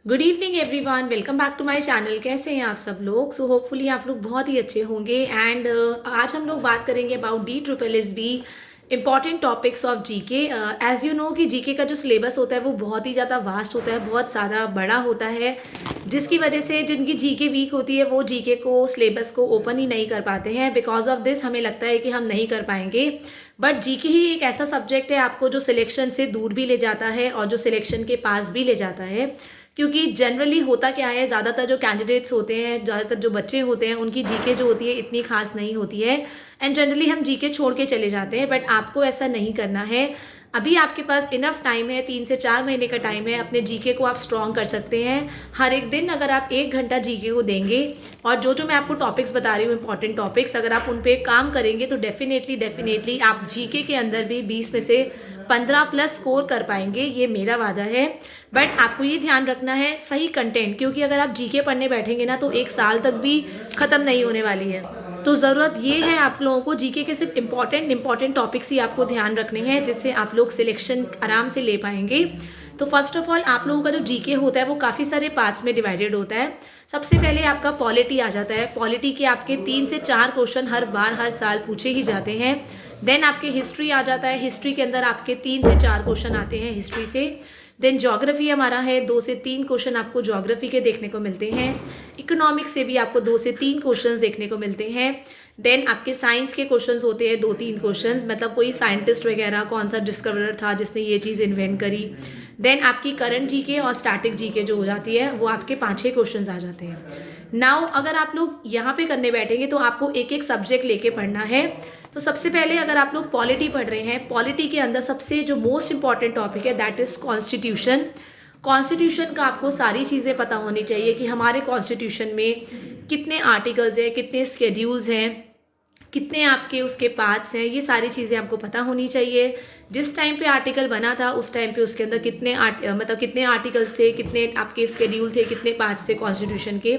Good evening everyone, welcome back to my channel. कैसे हैं आप सब लोग? सो होपफुली आप लोग बहुत ही अच्छे होंगे। एंड आज हम लोग बात करेंगे about D triple S B important topics of GK. As you know कि जीके का जो सिलेबस होता है वो बहुत ही ज़्यादा वास्ट होता है, बहुत ज़्यादा बड़ा होता है, जिसकी वजह से जिनकी जीके वीक होती है वो जीके को सिलेबस को ओपन ही नहीं कर पाते हैं। बिकॉज ऑफ दिस हमें लगता है कि हम नहीं कर पाएंगे। बट जीके ही एक ऐसा सब्जेक्ट है आपको जो सिलेक्शन से दूर भी ले जाता है और जो सिलेक्शन के पास भी ले जाता है। क्योंकि जनरली होता क्या है, ज़्यादातर जो कैंडिडेट्स होते हैं, ज़्यादातर जो बच्चे होते हैं, उनकी जीके जो होती है इतनी खास नहीं होती है। एंड जनरली हम जीके छोड़ के चले जाते हैं, बट आपको ऐसा नहीं करना है। अभी आपके पास इनफ टाइम है, 3 से 4 महीने का टाइम है। अपने जीके को आप स्ट्रॉन्ग कर सकते हैं। हर एक दिन अगर आप 1 घंटा जीके को देंगे और जो जो मैं आपको टॉपिक्स बता रही हूँ इंपॉर्टेंट टॉपिक्स, अगर आप उन पर काम करेंगे तो डेफिनेटली आप जीके के अंदर भी 20 में से 15 प्लस स्कोर कर पाएंगे। ये मेरा वादा है। बट आपको ये ध्यान रखना है सही कंटेंट, क्योंकि अगर आप जीके पढ़ने बैठेंगे ना तो 1 साल तक भी ख़त्म नहीं होने वाली है। तो ज़रूरत ये है आप लोगों को जीके के सिर्फ इंपॉर्टेंट टॉपिक्स ही आपको ध्यान रखने हैं, जिससे आप लोग सिलेक्शन आराम से ले पाएंगे। तो फर्स्ट ऑफ ऑल आप लोगों का जो जीके होता है वो काफ़ी सारे पार्ट्स में डिवाइडेड होता है। सबसे पहले आपका पॉलिटी आ जाता है। पॉलिटी के आपके 3 से 4 क्वेश्चन हर बार हर साल पूछे ही जाते हैं। देन आपके हिस्ट्री आ जाता है। हिस्ट्री के अंदर आपके 3 से 4 क्वेश्चन आते हैं हिस्ट्री से। देन ज्योग्राफी हमारा है, 2 से 3 क्वेश्चन आपको ज्योग्राफी के देखने को मिलते हैं। इकोनॉमिक्स से भी आपको 2 से 3 क्वेश्चन देखने को मिलते हैं। देन आपके साइंस के क्वेश्चंस होते हैं 2-3 क्वेश्चन, मतलब कोई साइंटिस्ट वगैरह कौन सा डिस्कवरर था जिसने ये चीज़ इन्वेंट करी। देन आपकी करंट जीके और स्टैटिक जीके जो हो जाती है वो आपके 5-6 क्वेश्चन आ जाते हैं। नाउ अगर आप लोग यहाँ पे करने बैठेंगे तो आपको एक एक सब्जेक्ट लेके पढ़ना है। तो सबसे पहले अगर आप लोग पॉलिटी पढ़ रहे हैं, पॉलिटी के अंदर सबसे जो मोस्ट इंपॉर्टेंट टॉपिक है दैट इज़ कॉन्स्टिट्यूशन। कॉन्स्टिट्यूशन का आपको सारी चीज़ें पता होनी चाहिए कि हमारे कॉन्स्टिट्यूशन में कितने आर्टिकल्स हैं, कितने स्केड्यूल्स हैं, कितने आपके उसके पार्ट्स हैं। ये सारी चीज़ें आपको पता होनी चाहिए। जिस टाइम पे आर्टिकल बना था उस टाइम पे उसके अंदर मतलब कितने आर्टिकल्स थे, कितने आपके स्केड्यूल थे, कितने पार्ट्स थे कॉन्स्टिट्यूशन के।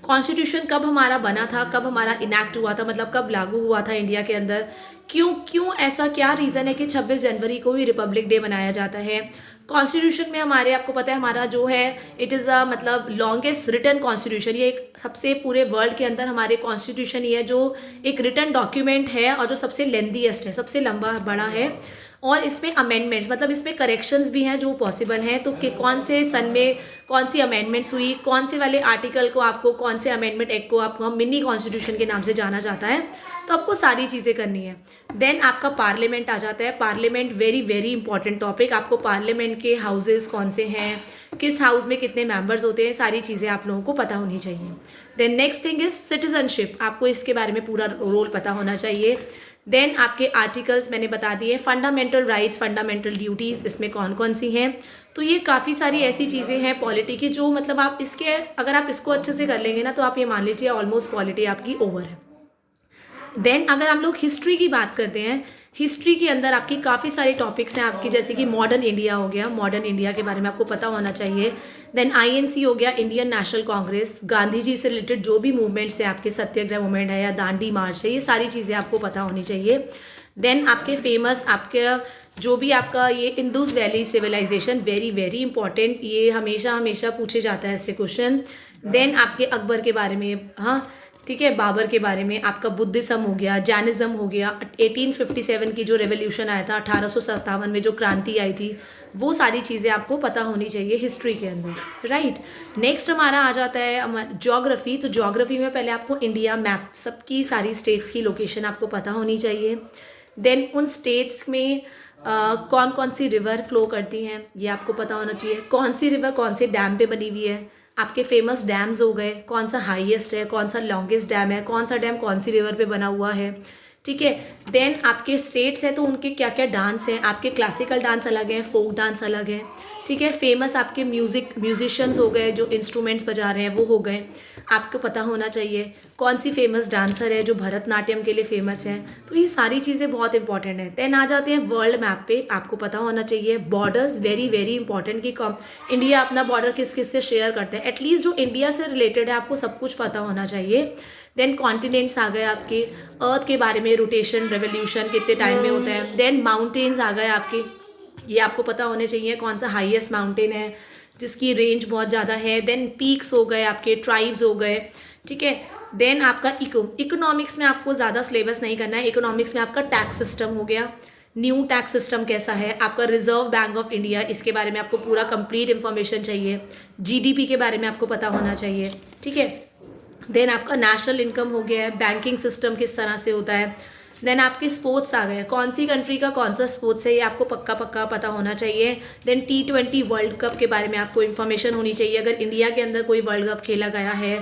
कॉन्स्टिट्यूशन कब हमारा बना था, कब हमारा इनैक्ट हुआ था, मतलब कब लागू हुआ था इंडिया के अंदर, क्यों क्यों ऐसा क्या रीज़न है कि 26 जनवरी को ही रिपब्लिक डे मनाया जाता है। कॉन्स्टिट्यूशन में हमारे आपको पता है हमारा जो है इट इज़ अ मतलब लॉन्गेस्ट रिटन कॉन्स्टिट्यूशन। ये एक सबसे पूरे वर्ल्ड के अंदर हमारे कॉन्स्टिट्यूशन ही है जो एक रिटन डॉक्यूमेंट है और जो सबसे लेंथीएस्ट है, सबसे लंबा बड़ा है। और इसमें अमेंडमेंट्स मतलब इसमें करेक्शंस भी हैं जो पॉसिबल हैं। तो कि कौन से सन में कौन सी अमेंडमेंट्स हुई, कौन से वाले आर्टिकल को आपको, कौन से अमेंडमेंट एक्ट को आपको हम मिनी कॉन्स्टिट्यूशन के नाम से जाना जाता है। तो आपको सारी चीज़ें करनी है। देन आपका पार्लियामेंट आ जाता है। Parliament very important topic. आपको पार्लियामेंट के हाउसेस कौन से हैं, किस हाउस में कितने मेंबर्स होते हैं, सारी चीज़ें आप लोगों को पता होनी चाहिए। Then next thing is citizenship. आपको इसके बारे में पूरा रोल पता होना चाहिए। देन आपके आर्टिकल्स मैंने बता दिए। फंडामेंटल राइट्स, फंडामेंटल ड्यूटीज़ इसमें कौन कौन सी हैं। तो ये काफ़ी सारी ऐसी चीज़ें हैं पॉलिटी की जो मतलब आप इसके अगर आप इसको अच्छे से कर लेंगे ना तो आप ये मान लीजिए ऑलमोस्ट पॉलिटी आपकी ओवर है। देन अगर हम लोग हिस्ट्री की बात करते हैं, हिस्ट्री के अंदर आपकी काफ़ी सारे टॉपिक्स हैं आपकी, जैसे कि मॉडर्न इंडिया हो गया। मॉडर्न इंडिया के बारे में आपको पता होना चाहिए। देन आईएनसी हो गया, इंडियन नेशनल कांग्रेस। गांधी जी से रिलेटेड जो भी मूवमेंट्स हैं आपके, सत्याग्रह मूवमेंट है या दांडी मार्च है, ये सारी चीज़ें आपको पता होनी चाहिए। देन आपके फेमस आपके जो भी आपका ये Indus valley civilisation, very important, ये हमेशा हमेशा पूछे जाता है इससे क्वेश्चन। देन आपके अकबर के बारे में, हाँ ठीक है, बाबर के बारे में। आपका बुद्धिज्म हो गया, जैनिज्म हो गया। 1857 की जो रेवोल्यूशन आया था, 1857 में जो क्रांति आई थी, वो सारी चीज़ें आपको पता होनी चाहिए हिस्ट्री के अंदर, राइट। नेक्स्ट हमारा आ जाता है ज्योग्राफी। तो ज्योग्राफी में पहले आपको इंडिया मैप, सबकी सारी स्टेट्स की लोकेशन आपको पता होनी चाहिए। देन उन स्टेट्स में कौन कौन सी रिवर फ्लो करती हैं ये आपको पता होना चाहिए। कौन सी रिवर कौन से डैम पे बनी हुई है। आपके फेमस डैम्स हो गए, कौन सा हाईएस्ट है, कौन सा लॉन्गेस्ट डैम है, कौन सा डैम कौन सी रिवर पे बना हुआ है, ठीक है। देन आपके स्टेट्स हैं तो उनके क्या क्या डांस हैं। आपके क्लासिकल डांस अलग हैं, फोक डांस अलग है, ठीक है। फेमस आपके म्यूजिशियंस हो गए, जो इंस्ट्रूमेंट्स बजा रहे हैं वो हो गए, आपको पता होना चाहिए। कौन सी फेमस डांसर है जो भरतनाट्यम के लिए फेमस है। तो ये सारी चीज़ें बहुत इंपॉर्टेंट है। देन आ जाते हैं वर्ल्ड मैप पे। आपको पता होना चाहिए बॉर्डर्स, वेरी इंपॉर्टेंट कि इंडिया अपना बॉर्डर किस किस से शेयर करते हैं। एटलीस्ट जो इंडिया से रिलेटेड है आपको सब कुछ पता होना चाहिए। देन कॉन्टिनेंट्स आ गए आपके, अर्थ के बारे में, रोटेशन रेवोल्यूशन कितने टाइम में होता है। देन माउंटेन्स आ गए आपके, ये आपको पता होने चाहिए कौन सा हाईएस्ट माउंटेन है, जिसकी रेंज बहुत ज़्यादा है। देन पीक्स हो गए, आपके ट्राइब्स हो गए, ठीक है। देन आपका इकोनॉमिक्स में आपको ज़्यादा सिलेबस नहीं करना है। इकोनॉमिक्स में आपका टैक्स सिस्टम हो गया, न्यू टैक्स सिस्टम कैसा है, आपका रिजर्व बैंक ऑफ इंडिया, इसके बारे में आपको पूरा कंप्लीट इन्फॉर्मेशन चाहिए। जीडीपी के बारे में आपको पता होना चाहिए, ठीक है। देन आपका नेशनल इनकम हो गया है, बैंकिंग सिस्टम किस तरह से होता है। देन आपके स्पोर्ट्स आ गए, कौन सी कंट्री का कौन सा स्पोर्ट्स है ये आपको पक्का पक्का पता होना चाहिए। देन T20 वर्ल्ड कप के बारे में आपको इन्फॉर्मेशन होनी चाहिए। अगर इंडिया के अंदर कोई वर्ल्ड कप खेला गया है,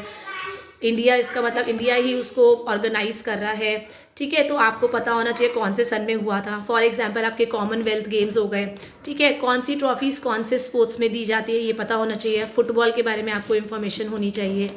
इंडिया, इसका मतलब इंडिया ही उसको ऑर्गेनाइज कर रहा है, ठीक है, तो आपको पता होना चाहिए कौन से सन में हुआ था। फॉर एग्जांपल आपके कॉमनवेल्थ गेम्स हो गए, ठीक है, कौन सी ट्रॉफीज़ कौन से स्पोर्ट्स में दी जाती है ये पता होना चाहिए। फुटबॉल के बारे में आपको इन्फॉर्मेशन होनी चाहिए।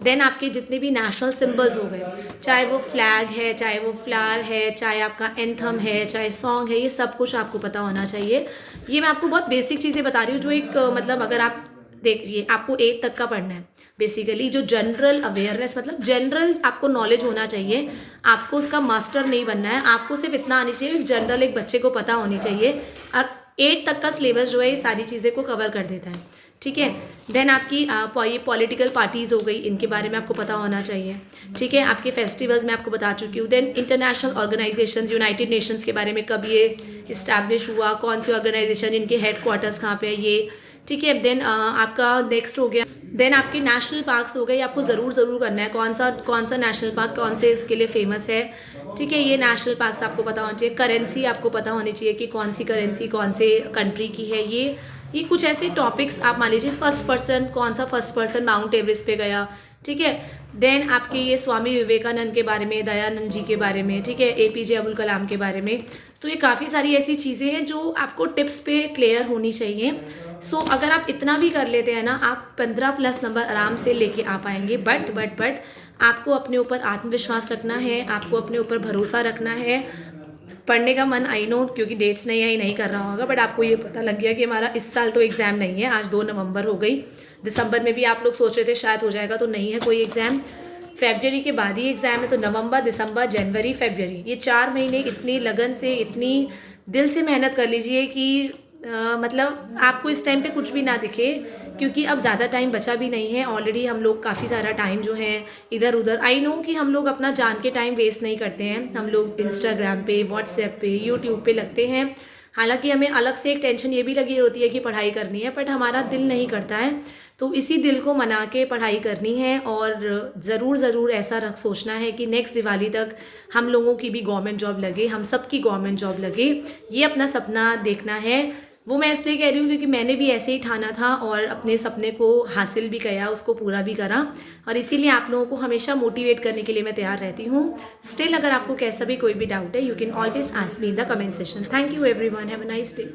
देन आपके जितने भी नेशनल सिंबल्स हो गए, चाहे वो फ्लैग है, चाहे वो फ्लावर है, चाहे आपका एंथम है, चाहे सॉन्ग है, ये सब कुछ आपको पता होना चाहिए। ये मैं आपको बहुत बेसिक चीज़ें बता रही हूँ जो एक मतलब अगर आप देखिए, आपको 8 तक का पढ़ना है। बेसिकली जो जनरल अवेयरनेस, मतलब जनरल आपको नॉलेज होना चाहिए। आपको उसका मास्टर नहीं बनना है, आपको सिर्फ इतना आनी चाहिए, जनरल एक बच्चे को पता होनी चाहिए। और 8 तक का सिलेबस जो है ये सारी चीज़ें को कवर कर देता है, ठीक है। देन आपकी ये पॉलिटिकल पार्टीज़ हो गई, इनके बारे में आपको पता होना चाहिए, ठीक है। आपके फेस्टिवल्स मैं आपको बता चुकी हूँ। Then international organisations, United Nations के बारे में कब ये इस्टेब्लिश हुआ, कौन सी ऑर्गेनाइजेशन, इनके हेड क्वार्टर्स कहाँ पे है ये, ठीक है। देन आपका नेक्स्ट हो गया, देन आपके नेशनल पार्क्स हो गए। आपको ज़रूर करना है कौन सा नेशनल पार्क कौन से इसके लिए फेमस है, ठीक है। ये नेशनल पार्क्स आपको पता होना चाहिए। करेंसी आपको पता होनी चाहिए कि कौन सी करेंसी कौन से कंट्री की है। ये कुछ ऐसे टॉपिक्स आप मान लीजिए। कौन सा फर्स्ट पर्सन माउंट एवरेस्ट पे गया, ठीक है। देन आपके ये स्वामी विवेकानंद के बारे में, दयानंद जी के बारे में, ठीक है, APJ अब्दुल कलाम के बारे में। तो ये काफ़ी सारी ऐसी चीज़ें हैं जो आपको टिप्स पे क्लियर होनी चाहिए। सो अगर आप इतना भी कर लेते हैं ना, आप 15+ नंबर आराम से लेके आ पाएंगे। बट आपको अपने ऊपर आत्मविश्वास रखना है, आपको अपने ऊपर भरोसा रखना है। पढ़ने का मन आई नो, क्योंकि डेट्स नहीं कर रहा होगा, बट आपको ये पता लग गया कि हमारा इस साल तो एग्ज़ाम नहीं है। आज 2 नवंबर हो गई। दिसंबर में भी आप लोग सोच रहे थे शायद हो जाएगा, तो नहीं है कोई एग्ज़ाम। फेब्रुअरी के बाद ही एग्ज़ाम है, तो नवंबर, दिसंबर, जनवरी, फेब्रुअरी, ये 4 महीने इतनी लगन से, इतनी दिल से मेहनत कर लीजिए कि मतलब आपको इस टाइम पे कुछ भी ना दिखे, क्योंकि अब ज़्यादा टाइम बचा भी नहीं है। ऑलरेडी हम लोग काफ़ी सारा टाइम जो है इधर उधर, आई नो कि हम लोग अपना जान के टाइम वेस्ट नहीं करते हैं। हम लोग इंस्टाग्राम पे, व्हाट्सएप पे, यूट्यूब पे लगते हैं। हालांकि हमें अलग से एक टेंशन ये भी लगी होती है कि पढ़ाई करनी है, बट हमारा दिल नहीं करता है। तो इसी दिल को मना के पढ़ाई करनी है। और ज़रूर ऐसा सोचना है कि नेक्स्ट दिवाली तक हम लोगों की भी गवर्नमेंट जॉब लगे, हम सब की गवर्नमेंट जॉब लगे। ये अपना सपना देखना है। वो मैं इसलिए कह रही हूँ क्योंकि मैंने भी ऐसे ही ठाना था और अपने सपने को हासिल भी किया, उसको पूरा भी करा। और इसीलिए आप लोगों को हमेशा मोटिवेट करने के लिए मैं तैयार रहती हूँ। स्टिल अगर आपको कैसा भी कोई भी डाउट है, you can always ask me in the comment session. Thank you everyone, have a nice day.